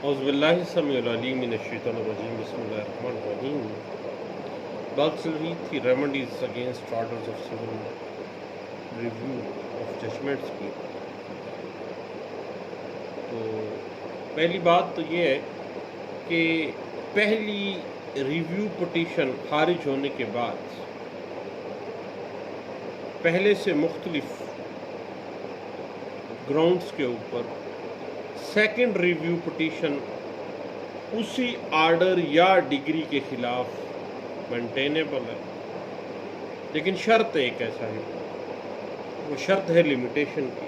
اعوذ باللہ السمیع العلیم من الشیطان الرجیم بسم اللہ الرحمن الرحیم. بات چل رہی تھی remedies against orders of civil review of judgments کی. تو پہلی بات تو یہ ہے کہ پہلی ریویو پٹیشن خارج ہونے کے بعد پہلے سے مختلف گراؤنڈز کے اوپر سیکنڈ ریویو پٹیشن اسی آرڈر یا ڈگری کے خلاف مینٹینیبل ہے، لیکن شرط ایک ایسا ہے، وہ شرط ہے لمیٹیشن کی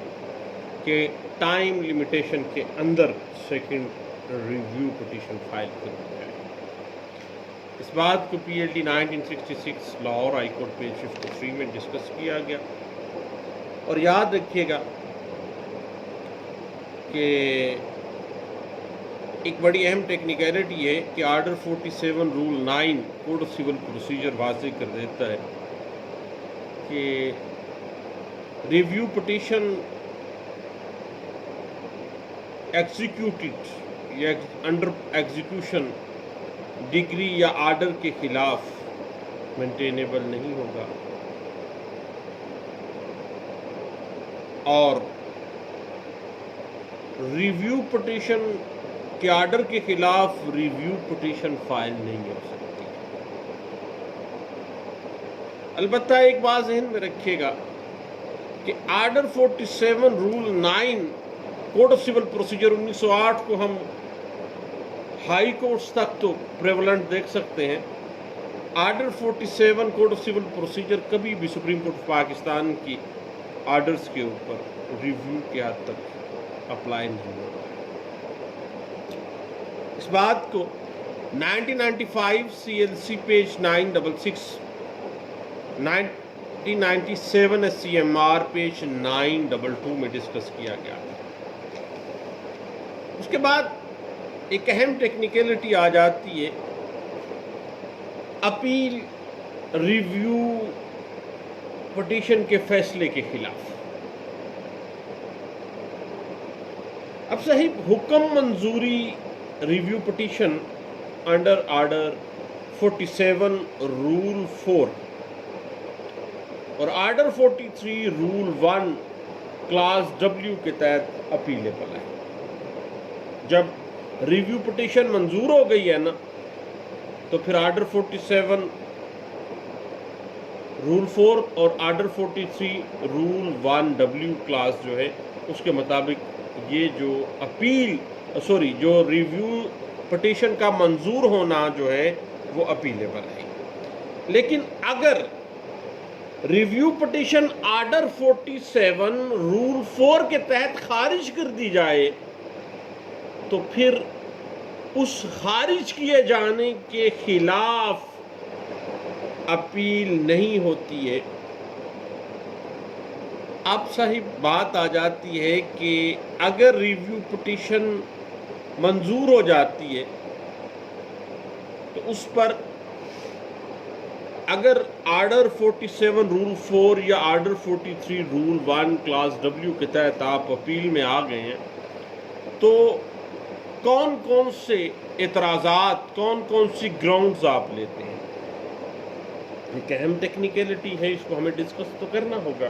کہ ٹائم لمیٹیشن کے اندر سیکنڈ ریویو پٹیشن فائل کر دی جائے. اس بات کو P L D 1966 Lahore high court page 53 میں ڈسکس کیا گیا. اور یاد رکھیے گا کہ ایک بڑی اہم ٹیکنیکلٹی ہے کہ order 47 rule 9 code of civil procedure واضح کر دیتا ہے کہ ریویو پٹیشن ایگزیکیوٹڈ یا انڈر ایگزیکیوشن ڈگری یا آرڈر کے خلاف مینٹینیبل نہیں ہوگا، اور ریویو پٹیشن کے آرڈر کے خلاف ریویو پٹیشن فائل نہیں ہو سکتی. البتہ ایک بات ذہن میں رکھیے گا کہ order 47 rule 9 code of civil procedure 1908 کو ہم ہائی کورٹس تک تو پریولنٹ دیکھ سکتے ہیں. Order 47 code of civil procedure کبھی بھی سپریم کورٹ آف پاکستان کی آرڈرز کے اوپر ریویو کے حد تک اپلائی نہیں ہوگا. اس بات کو 1995 C L C page 966، 1997 S C M R page 922 میں ڈسکس کیا گیا. اس کے بعد ایک اہم ٹیکنیکلٹی آ جاتی ہے اپیل ریویو پٹیشن کے فیصلے کے خلاف. اب صحیح حکم منظوری review petition under order 47 rule 4 اور آرڈر 43 رول 1 کلاس ڈبلیو کے تحت اپیلیبل ہے. جب ریویو پٹیشن منظور ہو گئی ہے نا تو پھر آرڈر 47 رول 4 اور آرڈر 43 رول 1 ڈبلیو کلاس جو ہے اس کے مطابق یہ جو ریویو پٹیشن کا منظور ہونا جو ہے وہ اپیلیبل ہے. لیکن اگر ریویو پٹیشن آرڈر 47 رول 4 کے تحت خارج کر دی جائے تو پھر اس خارج کیے جانے کے خلاف اپیل نہیں ہوتی ہے. اب صحیح بات آ جاتی ہے کہ اگر ریویو پٹیشن منظور ہو جاتی ہے تو اس پر اگر آرڈر 47 رول 4 یا آرڈر 43 رول 1 کلاس ڈبلیو کے تحت آپ اپیل میں آ گئے ہیں تو کون کون سے اعتراضات، کون کون سی گراؤنڈز آپ لیتے ہیں. ایک اہم ٹیکنیکلٹی ہے، اس کو ہمیں ڈسکس تو کرنا ہوگا.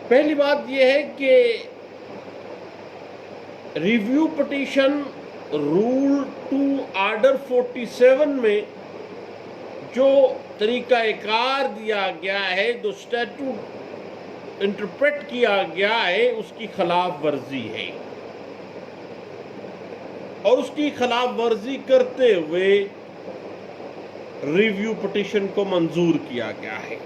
پہلی بات یہ ہے کہ ریویو پٹیشن رول 2 آرڈر 47 میں جو طریقہ کار دیا گیا ہے، جو اسٹیٹوٹ انٹرپریٹ کیا گیا ہے، اس کی خلاف ورزی ہے، اور اس کی خلاف ورزی کرتے ہوئے ریویو پٹیشن کو منظور کیا گیا ہے.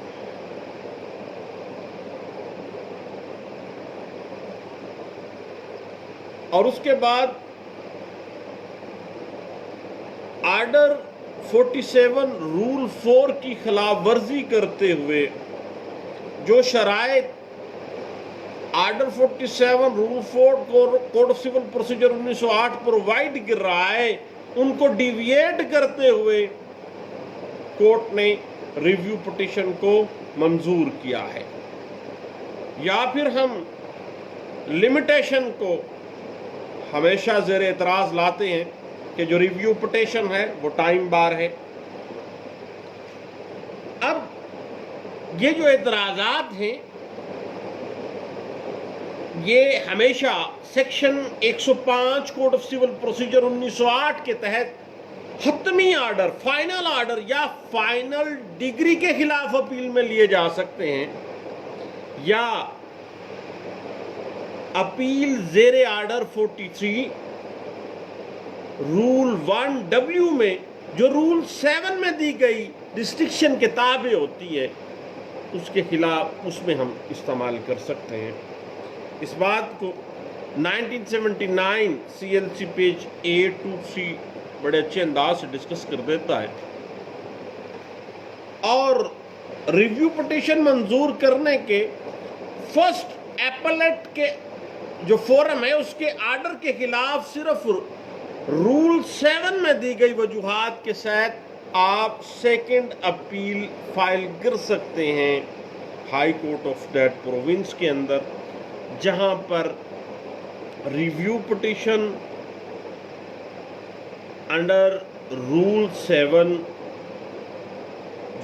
اور اس کے بعد آرڈر 47 رول 4 کی خلاف ورزی کرتے ہوئے جو شرائط order 47 rule 4 code of civil procedure 1908 provide کر رہا ہے، ان کو ڈیویٹ کرتے ہوئے کورٹ نے ریویو پٹیشن کو منظور کیا ہے. یا پھر ہم لمیٹیشن کو ہمیشہ زیر اعتراض لاتے ہیں کہ جو ریویو پٹیشن ہے وہ ٹائم بار ہے۔ اب یہ جو اعتراضات ہیں یہ ہمیشہ section 105 code of civil procedure 1908 کے تحت حتمی آرڈر، فائنل آرڈر یا فائنل ڈگری کے خلاف اپیل میں لیے جا سکتے ہیں، یا اپیل زیر آرڈر 43 رول 1W میں جو رول 7 میں دی گئی ریسٹرکشن کے تابع ہوتی ہے اس کے خلاف اس میں ہم استعمال کر سکتے ہیں۔ اس بات کو 1979 CLC پیج 823 بڑے اچھے انداز سے ڈسکس کر دیتا ہے، اور ریویو پٹیشن منظور کرنے کے فرسٹ ایپلیٹ کے جو فورم ہے اس کے آرڈر کے خلاف صرف رول 7 میں دی گئی وجوہات کے ساتھ آپ سیکنڈ اپیل فائل کر سکتے ہیں high court of that province کے اندر، جہاں پر ریویو پٹیشن انڈر رول 7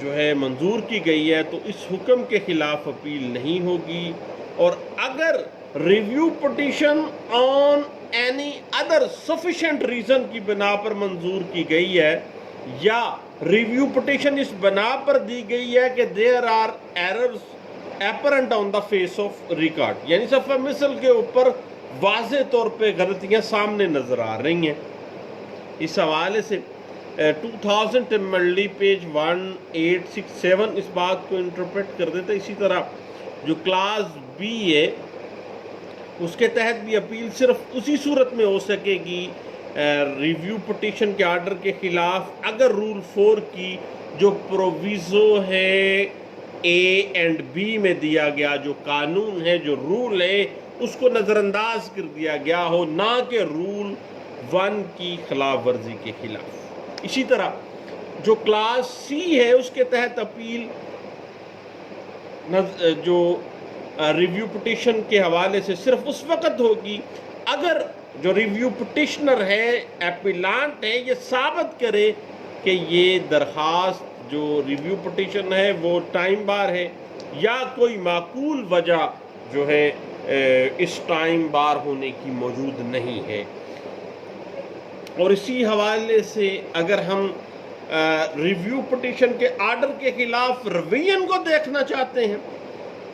جو ہے منظور کی گئی ہے تو اس حکم کے خلاف اپیل نہیں ہوگی، اور اگر review petition on any other sufficient reason کی بنا پر منظور کی گئی ہے، یا ریویو پٹیشن اس بنا پر دی گئی ہے کہ there are errors apparent on the face of record, یعنی صفحہ مثل کے اوپر واضح طور پہ غلطیاں سامنے نظر آ رہی ہیں، اس حوالے سے 2000 ٹملڈی پیج 1867 اس بات کو انٹرپریٹ کر دیتا ہے۔ اسی طرح جو کلاس بی ہے اس کے تحت بھی اپیل صرف اسی صورت میں ہو سکے گی ریویو پٹیشن کے آرڈر کے خلاف اگر رول 4 کی جو پروویزو ہے اے اینڈ بی میں دیا گیا، جو قانون ہے، جو رول ہے، اس کو نظر انداز کر دیا گیا ہو، نہ کہ رول 1 کی خلاف ورزی کے خلاف۔ اسی طرح جو کلاس سی ہے اس کے تحت اپیل جو ریویو پٹیشن کے حوالے سے صرف اس وقت ہوگی اگر جو ریویو پٹیشنر ہے، اپیلانٹ ہے، یہ ثابت کرے کہ یہ درخواست جو ریویو پٹیشن ہے وہ ٹائم بار ہے، یا کوئی معقول وجہ جو ہے اس ٹائم بار ہونے کی موجود نہیں ہے۔ اور اسی حوالے سے اگر ہم ریویو پٹیشن کے آرڈر کے خلاف روین کو دیکھنا چاہتے ہیں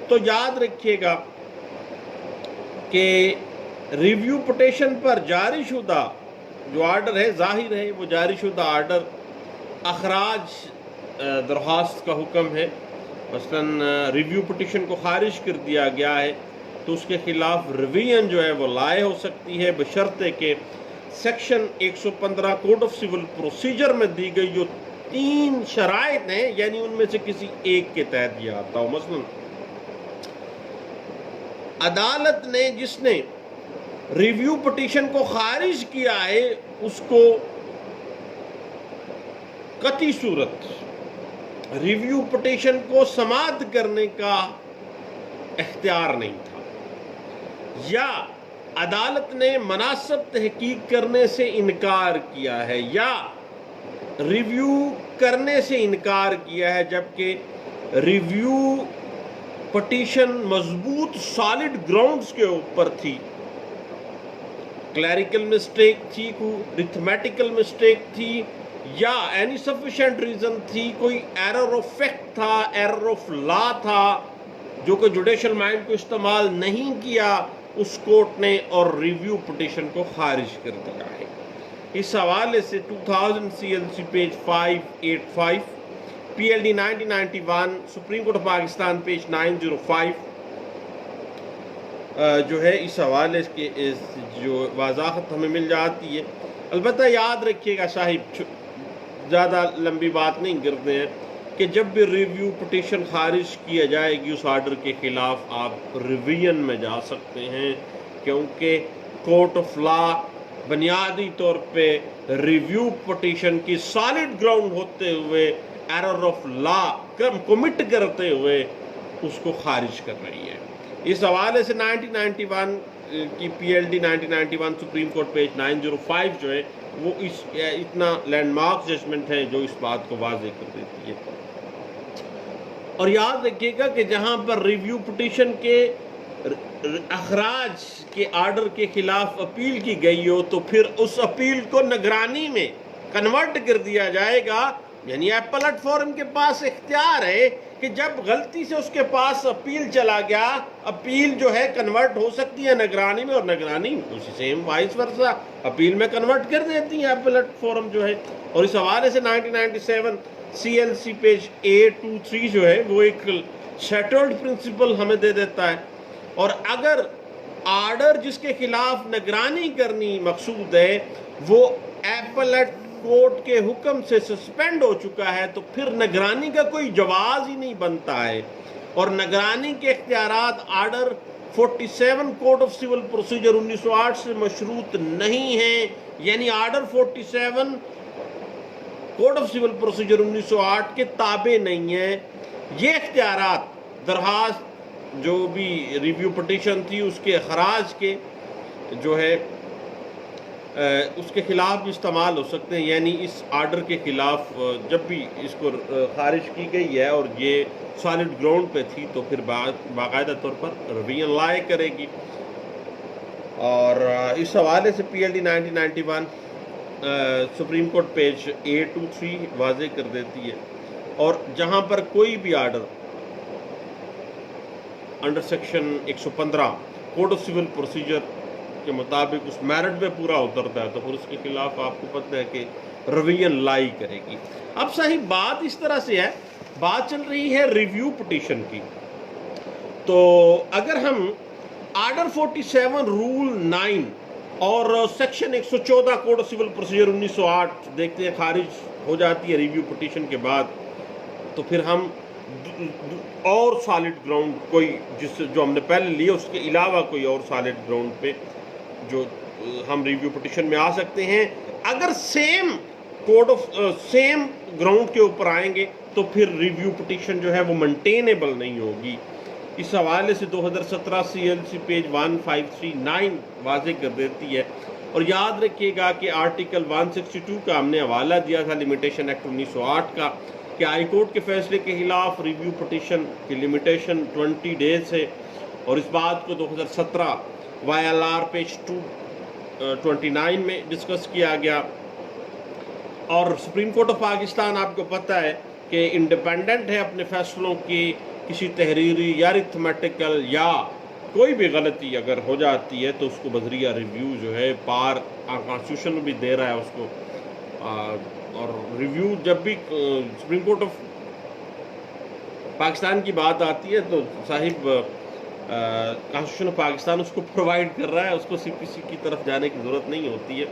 تو یاد رکھیے گا کہ ریویو پٹیشن پر جاری شدہ جو آرڈر ہے، ظاہر ہے وہ جاری شدہ آرڈر اخراج درخواست کا حکم ہے۔ مثلا ریویو پٹیشن کو خارج کر دیا گیا ہے تو اس کے خلاف روین جو ہے وہ لائے ہو سکتی ہے، بشرطے کہ section 115 code of civil procedure میں دی گئی جو 3 شرائط ہیں، یعنی ان میں سے کسی ایک کے تحت یہ آتا ہو۔ مثلا عدالت نے جس نے ریویو پٹیشن کو خارج کیا ہے اس کو قطعی صورت ریویو پٹیشن کو سماعت کرنے کا اختیار نہیں تھا، یا عدالت نے مناسب تحقیق کرنے سے انکار کیا ہے، یا ریویو کرنے سے انکار کیا ہے، جبکہ ریویو پٹیشن مضبوط سالڈ گراؤنڈز کے اوپر تھی، کلیریکل مسٹیک تھی، کوئی ریتھمیٹیکل مسٹیک تھی، یا اینی سفیشینٹ ریزن تھی، کوئی ایرر آف فیکٹ تھا، ایرر آف لا تھا جو کہ جوڈیشل مائنڈ کو استعمال نہیں کیا، اس کورٹ نے اور ریویو پٹیشن کو خارج کر دیا ہے۔ اس حوالے سے 2000 CLC page 585 PLD 1991 supreme court of Pakistan page 905 جو ہے اس حوالے کے جو وضاحت ہمیں مل جاتی ہے۔ البتہ یاد رکھیے گا صاحب، زیادہ لمبی بات نہیں کرتے ہیں، کہ جب بھی ریویو پٹیشن خارج کیا جائے گی اس آرڈر کے خلاف آپ ریویژن میں جا سکتے ہیں، کیونکہ کورٹ آف لا بنیادی طور پہ ریویو پٹیشن کی سالڈ گراؤنڈ ہوتے ہوئے ایرر آف لا کمٹ کرتے ہوئے اس کو خارج کر رہی ہے۔ اس حوالے سے 1991 کی P L D 1991 supreme court page 905 جو ہے وہ اس اتنا لینڈ مارک ججمنٹ ہے جو اس بات کو واضح کر دیتی ہے. اور یاد رکھیے گا کہ جہاں پر ریویو پٹیشن کے اخراج کے آرڈر کے خلاف اپیل کی گئی ہو تو پھر اس اپیل کو نگرانی میں کنورٹ کر دیا جائے گا. یعنی ایپلٹ فورم کے پاس اختیار ہے کہ جب غلطی سے اس کے پاس اپیل چلا گیا, اپیل جو ہے کنورٹ ہو سکتی ہے نگرانی میں, اور نگرانی اسی سیم وائس ورسا اپیل میں کنورٹ کر دیتی ہے ایپلٹ فورم جو ہے. اور اس حوالے سے 1997 سی ایل سی پیج 823 جو ہے وہ ایک سیٹلڈ پرنسپل ہمیں دے دیتا ہے. اور اگر آرڈر جس کے خلاف نگرانی کرنی مقصود ہے وہ ایپلٹ کورٹ کے حکم سے سسپینڈ ہو چکا ہے تو پھر نگرانی کا کوئی جواز ہی نہیں بنتا ہے. اور نگرانی کے اختیارات order 47 code of civil procedure 1908 سے مشروط نہیں ہیں. یعنی order 47 code of civil procedure 1908 کے تابع نہیں ہیں. یہ اختیارات درخواست جو بھی ریویو پٹیشن تھی اس کے اخراج کے جو ہے اس کے خلاف بھی استعمال ہو سکتے ہیں. یعنی اس آرڈر کے خلاف جب بھی اس کو خارج کی گئی ہے اور یہ سالڈ گراؤنڈ پہ تھی تو پھر باقاعدہ طور پر رویہ لائے کرے گی. اور اس حوالے سے P L D 1991 supreme court page 823 واضح کر دیتی ہے. اور جہاں پر کوئی بھی order under section 115 code of civil procedure کے مطابق اس میرٹ پہ پورا اترتا ہے تو پھر اس کے خلاف آپ کو پتہ ہے کہ رویہ لائی کرے گی. اب صحیح بات اس طرح سے ہے, بات چل رہی ہے ریویو پٹیشن کی. تو اگر ہم آرڈر 47 رول 9 اور section 114 code of civil procedure 1908 دیکھتے ہیں خارج ہو جاتی ہے ریویو پٹیشن کے بعد, تو پھر ہم اور سالڈ گراؤنڈ کوئی جو ہم نے پہلے لیا اس کے علاوہ کوئی اور سالڈ گراؤنڈ پہ جو ہم ریویو پٹیشن میں آ سکتے ہیں. اگر سیم گراؤنڈ کے اوپر آئیں گے تو پھر ریویو پٹیشن جو ہے وہ مینٹینیبل نہیں ہوگی. اس حوالے سے 2017 سی ایل سی پیج 1539 واضح کر دیتی ہے. اور یاد رکھیے گا کہ آرٹیکل 162 کا ہم نے حوالہ دیا تھا لمیٹیشن ایکٹ 1908 کا کہ ہائی کورٹ کے فیصلے کے خلاف ریویو پٹیشن کی لمیٹیشن 20 ڈیز ہے. اور اس بات کو 2017 وائی ایل آر پیج 229 میں ڈسکس کیا گیا. اور سپریم کورٹ آف پاکستان آپ کو پتہ ہے کہ انڈیپینڈنٹ ہے اپنے فیصلوں کی. کسی تحریری یا ارتھمیٹیکل یا کوئی بھی غلطی اگر ہو جاتی ہے تو اس کو بذریعہ ریویو جو ہے پار کانسٹیٹیوشن بھی دے رہا ہے اس کو. اور ریویو جب بھی سپریم کورٹ آف پاکستان کی بات آتی ہے تو صاحب کانسٹیٹیوشن آف پاکستان اس کو پرووائڈ کر رہا ہے, اس کو سی پی سی کی طرف جانے کی ضرورت نہیں ہوتی ہے.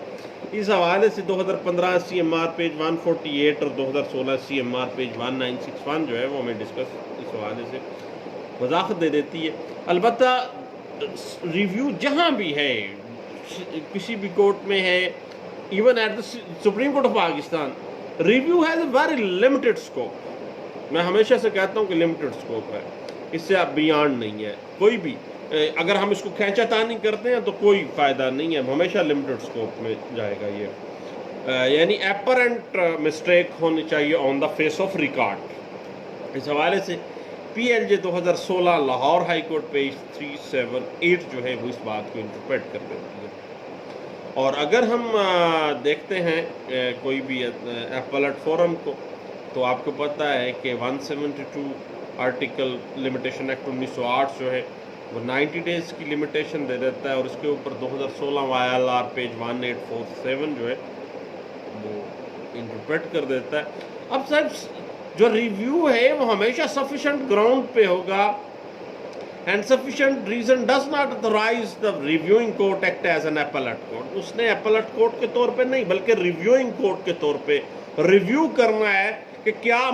اس حوالے سے 2015 سی ایم آر پیج 148 اور 2016 سی ایم آر پیج 1961 جو ہے وہ ہمیں ڈسکس اس حوالے سے وضاحت دے دیتی ہے. البتہ ریویو جہاں بھی ہے کسی بھی کورٹ میں ہے, even at the supreme court of Pakistan, review has a very limited scope. میں ہمیشہ سے کہتا ہوں کہ لمیٹڈ اسکوپ ہے, اس سے آپ بیانڈ نہیں ہے. کوئی بھی اگر ہم اس کو کھینچا تانی کرتے ہیں تو کوئی فائدہ نہیں ہے, ہمیشہ لمیٹڈ اسکوپ میں جائے گا یہ. یعنی اپرنٹ مسٹیک ہونی چاہیے آن دا فیس آف ریکارڈ. اس حوالے سے پی ایل جے 2016 لاہور ہائی کورٹ پیج 378 جو ہے وہ اس بات کو انٹرپریٹ کر دیتی ہے. اور اگر ہم دیکھتے ہیں کوئی بھی ایپلٹ فورم کو تو آپ کو پتہ ہے کہ 172 آرٹیکل لمیٹیشن ایکٹ 1908 جو ہے وہ 90 ڈیز کی لمیٹیشن دے دیتا ہے. اور اس کے اوپر 2016 وائی ایل آر پیج 1847 جو ہے وہ انٹرپریٹ کر دیتا ہے. اب صاحب جو ریویو ہے وہ ہمیشہ سفیشینٹ گراؤنڈ پہ ہوگا, and sufficient reason does not authorise the reviewing court act as an appellate court. اس نے ایپلٹ کورٹ کے طور پہ نہیں بلکہ ریویوئنگ کورٹ کے طور پہ ریویو کرنا ہے کہ کیا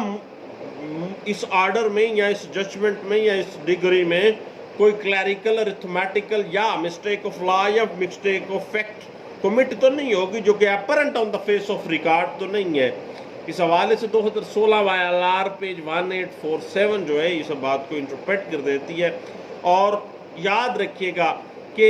اس آرڈر میں یا اس ججمنٹ میں یا اس ڈگری میں کوئی کلیریکل ارتھمیٹیکل یا مسٹیک آف لا یا مسٹیک آف فیکٹ کمٹ تو نہیں ہوگی جو کہ apparent on the face of record تو نہیں ہے. اس حوالے سے 2016 وائی ایل آر پیج 1847 جو ہے اس بات کو انٹرپریٹ کر دیتی ہے. اور یاد رکھیے گا کہ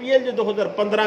PLJ 2015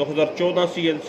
2014 CLC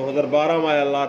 2012 ILR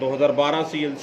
2012 CLC